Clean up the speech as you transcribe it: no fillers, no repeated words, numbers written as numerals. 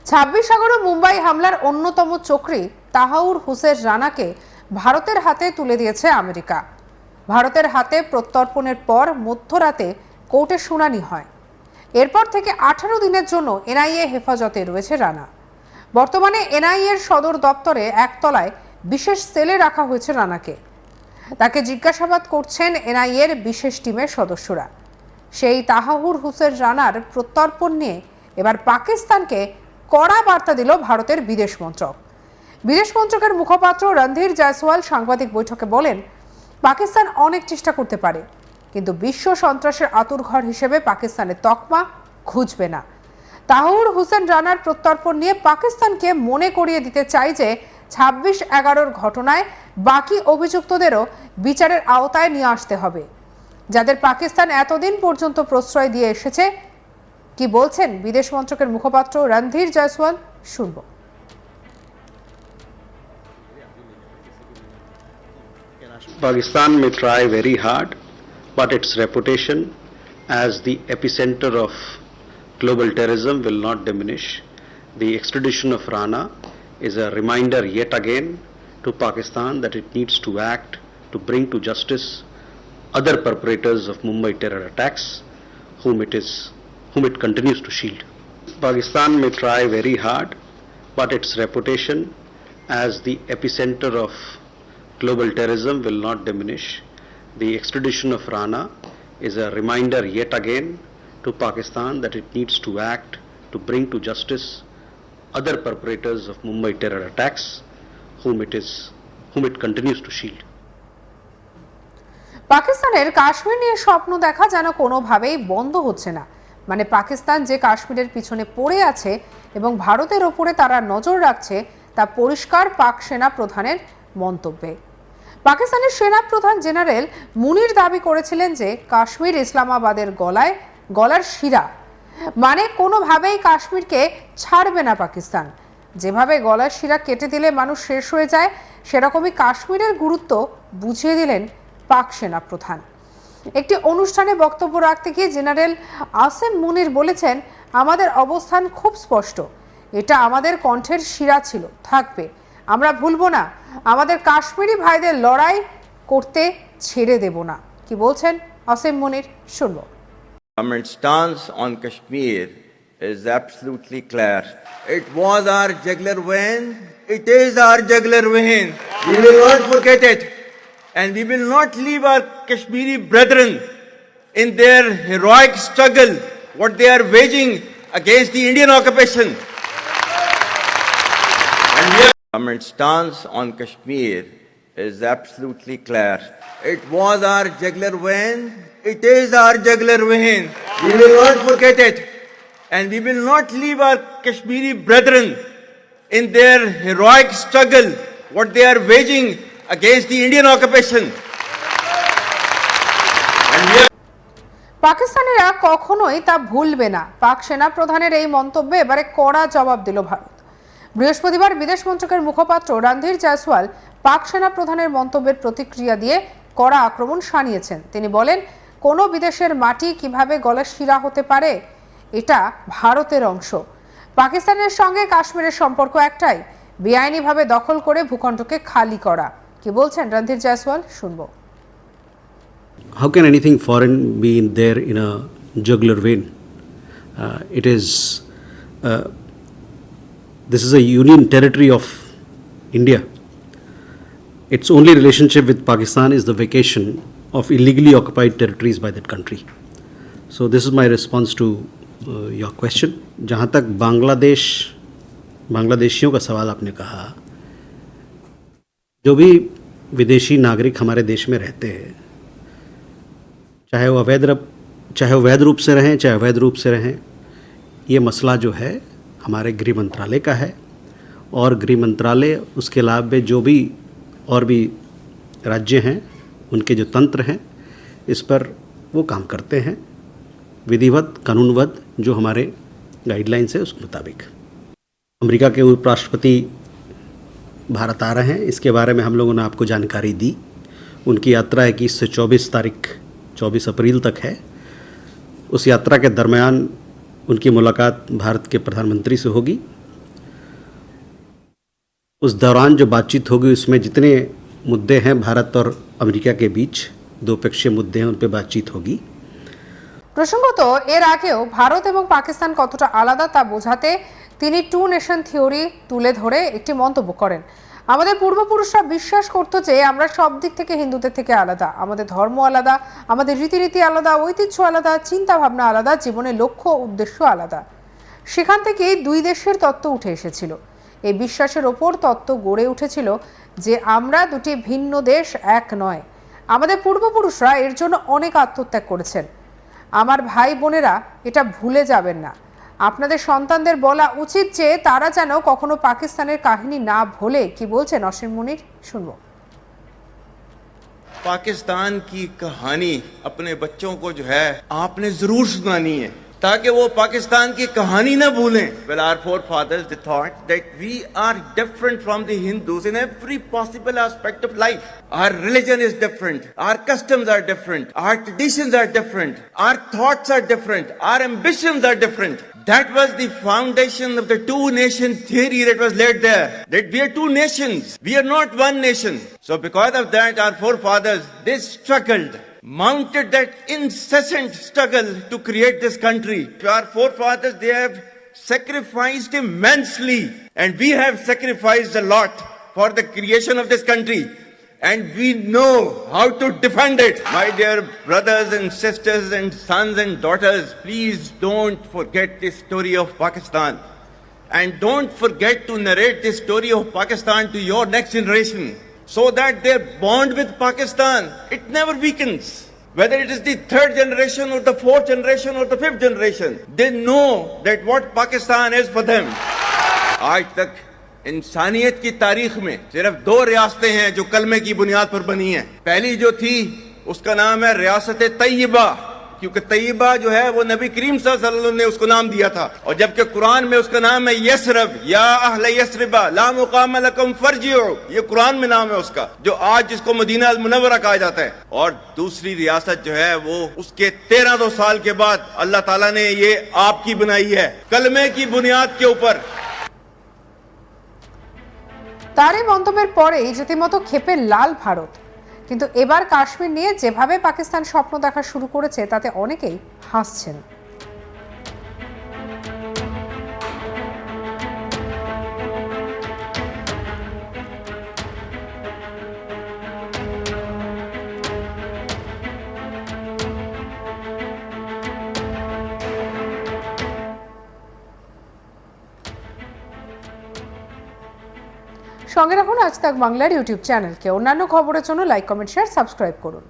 26 সাগরে মুম্বাই হামলার অন্যতম চক্রী তাহাউর হুসেন রানাকে ভারতের হাতে তুলে দিয়েছে আমেরিকা। ভারতের হাতে প্রত্যর্পণের পর মধ্যরাতে কোর্টে শুনানি হয়। এরপর থেকে 18 দিনের জন্য এনআইএ হেফাজতে রয়েছে রানা। বর্তমানে এনআইএর সদর দপ্তরে একতলায় বিশেষ সেলে রাখা হয়েছে রানাকে। তাকে জিজ্ঞাসাবাদ করছেন এনআইএর বিশেষ টিমের সদস্যরা। সেই তাহাউর হুসেন রানার প্রত্যর্পণ নিয়ে এবার পাকিস্তানকে কড়া বার্তা দিল ভারতের বিদেশ মন্ত্রক। বিদেশ মন্ত্রকের মুখপাত্র রণধীর জয়সওয়াল সাংবাদিক বৈঠকে বলেন, পাকিস্তান অনেক চেষ্টা করতে পারে, কিন্তু বিশ্ব সন্ত্রাসের আতুরঘর হিসেবে পাকিস্তানের তকমা খুঁজবে না। তাহাউর হুসেন রানার প্রত্যর্পণ নিয়ে পাকিস্তানকে মনে করিয়ে দিতে চাই যে 26/11 ঘটনায় বাকি অভিযুক্তদেরও বিচারের আওতায় নিয়ে আসতে হবে, যাদের পাকিস্তান এতদিন পর্যন্ত প্রশ্রয় দিয়ে এসেছে। কি বলছেন বিদেশ মন্ত্রকের মুখপাত্র রণধীর জয়সওয়াল, শুনব। Pakistan may try very hard, but its reputation as the epicenter of global terrorism will not diminish. The extradition of Rana is a reminder yet again to Pakistan that it needs to act to bring to justice other perpetrators of Mumbai terror attacks whom it continues to shield. Pakistan may try very hard, but its reputation as the epicenter of global terrorism will not diminish. The extradition of Rana is a reminder yet again to Pakistan that it needs to act to bring to justice other perpetrators of Mumbai terror attacks whom it continues to shield. পাকিস্তানের কাশ্মীর নিয়ে স্বপ্ন দেখা যেন কোনোভাবেই বন্ধ হচ্ছে না। মানে পাকিস্তান যে কাশ্মীরের পিছনে পড়ে আছে এবং ভারতের ওপরে তারা নজর রাখছে, তা পরিষ্কার পাক সেনা প্রধানের মন্তব্যে। পাকিস্তানের সেনা প্রধান জেনারেল মুনির দাবি করেছিলেন যে কাশ্মীর ইসলামাবাদের গলার শিরা, মানে কোনোভাবেই কাশ্মীরকে ছাড়বে না পাকিস্তান। যেভাবে গলার শিরা কেটে দিলে মানুষ শেষ হয়ে যায়, সেরকমই কাশ্মীরের গুরুত্ব বুঝিয়ে দিলেন পাক সেনা প্রধান। একটি অনুষ্ঠানে বক্তব্য রাখতে গিয়ে জেনারেল আসেম মুনির বলেছেন, আমাদের অবস্থান খুব স্পষ্ট, এটা আমাদের কণ্ঠের শিরা ছিল, থাকবে, আমরা ভুলবো না, আমাদের কাশ্মীরি ভাইদের লড়াই করতে ছেড়ে দেব না। কি বলছেন আসেম মুনির, শুনবো। Government stance on Kashmir is absolutely clear. It was our jugular vein, it is our jugular vein. We will not forget it, and we will not leave our Kashmiri brethren in their heroic struggle, what they are waging against the Indian occupation. And government stance on Kashmir is absolutely clear. It was our jugular vein, it is our jugular vein. We will not forget it, and we will not leave our Kashmiri brethren in their heroic struggle, what they are waging against the Indian occupation. পাকিস্তানিরা কখনোই তা ভুলবে না। পাক সেনা প্রধানের এই মন্তব্যে এবারে কড়া জবাব দিল ভারত। বৃহস্পতিবার বিদেশ মন্ত্রকের মুখপাত্র রণধীর জয়সওয়াল পাক সেনা প্রধানের মন্তব্যের প্রতিক্রিয়া দিয়ে কড়া আক্রমণ শানিয়েছেন। তিনি বলেন, কোনো বিদেশের মাটি কিভাবে গলার শিরা হতে পারে, এটা ভারতের অংশ। পাকিস্তানের সঙ্গে কাশ্মীরের সম্পর্ক একটাই, বেআইনিভাবে দখল করে ভূখণ্ডকে খালি করা। কি বলছেন রণধীর জয়সওয়াল, শুনবো। How can anything foreign be in there in a jugular vein? This is a union territory of India. Its only relationship with Pakistan is the vacation of illegally occupied territories by that country. So this is my response to your question. जहाँ तक बांग्लादेशियों का सवाल आपने कहा, जो भी विदेशी नागरिक हमारे देश में रहते हैं, चाहे वो वैध रूप से रहें चाहे अवैध रूप से रहें, ये मसला जो है हमारे गृह मंत्रालय का है, और गृह मंत्रालय उसके लाभ में जो भी और भी राज्य हैं, उनके जो तंत्र हैं, इस पर वो काम करते हैं विधिवत कानूनवत, जो हमारे गाइडलाइंस है उसके मुताबिक। अमेरिका के उपराष्ट्रपति भारत आ रहे हैं, इसके बारे में हम लोगों ने आपको जानकारी दी। उनकी यात्रा 21 से 24 अप्रैल तक है। उस यात्रा के दरमियान उनकी मुलाकात भारत के प्रधानमंत्री से होगी उस दौरान जो बातचीत होगी उसमें जितने मुद्दे हैं भारत और अमेरिका के बीच द्विपक्षीय मुद्दे हैं उन पर बातचीत होगी। প্রসঙ্গত এর আগেও ভারত এবং পাকিস্তান কতটা আলাদা তা বোঝাতে তিনি টু নেশন থিওরি তুলে ধরে একটি মন্তব্য করেন। আমাদের পূর্বপুরুষরা বিশ্বাস করত যে আমরা সব দিক থেকে হিন্দুদের থেকে আলাদা, আমাদের ধর্ম আলাদা, আমাদের রীতিনীতি আলাদা, ঐতিহ্য আলাদা, চিন্তা ভাবনা আলাদা, জীবনের লক্ষ্য উদ্দেশ্য আলাদা। সেখান থেকেই দুই দেশের তত্ত্ব উঠে এসেছিল। এই বিশ্বাসের ওপর তত্ত্ব গড়ে উঠেছিল যে আমরা দুটি ভিন্ন দেশ, এক নয়। আমাদের পূর্বপুরুষরা এর জন্য অনেক আত্মত্যাগ করেছেন। আমার ভাই বোনেরা এটা ভুলে যাবেন না। আপনাদের সন্তানদের বলা উচিত যে তারা যেন কখনো পাকিস্তানের কাহিনী না ভোলে। কি বলছেন অসীম মুনির, শুনবো। पाकिस्तान की कहानी अपने बच्चों को जो है आपने जरूर सुनानी है ताकि वो पाकिस्तान की कहानी ना भूलें। Well, our forefathers they thought that we are different from the Hindus in every possible aspect of life. Our religion is different, our customs are different, our traditions are different, our thoughts are different, our ambitions are different. That was the foundation of the two-nation theory that was laid there. That we are two nations. We are not one nation. So because of that, our forefathers, they struggled, mounted that incessant struggle to create this country. Our forefathers, they have sacrificed immensely. And we have sacrificed a lot for the creation of this country. And we know how to defend it. My dear brothers and sisters and sons and daughters, please don't forget the story of Pakistan. And don't forget to narrate the story of Pakistan to your next generation so that their bond with Pakistan, it never weakens. Whether it is the third generation or the fourth generation or the fifth generation, they know that what Pakistan is for them. आज तक इंसानियत की तारीख में सिर्फ दो रियासतें हैं जो कलमे की बुनियाद पर बनी हैं। पहली जो थी उसका नाम है रियासत तैयबा, क्योंकि तैयबा जो है वो नबी करीम सल्लल्लाहु अलैहि वसल्लम ने उसको नाम दिया था। और जबकि कुरान में उसका नाम है यसरब, या अहले यसरिबा ला मुकाम लकुम फरजिउ, ये कुरान में नाम है उसका, जो आज जिसको मदीना अल मुनव्वरा कहा जाता है। और दूसरी रियासत जो है वो उसके 1300 साल के बाद अल्लाह ताला ने ये आपकी बनाई है कलमे की बुनियाद के ऊपर। তার এই মন্তব্যের পরেই রীতিমতো ক্ষেপে লাল ভারত। কিন্তু এবার কাশ্মীর নিয়ে যেভাবে পাকিস্তান স্বপ্ন দেখা শুরু করেছে তাতে অনেকেই হাসছেন। সঙ্গে রাখুন আজ তাক বাংলার ইউটিউব চ্যানেলকে। অন্যান্য খবরের জন্য লাইক, কমেন্ট, শেয়ার, সাবস্ক্রাইব করুন।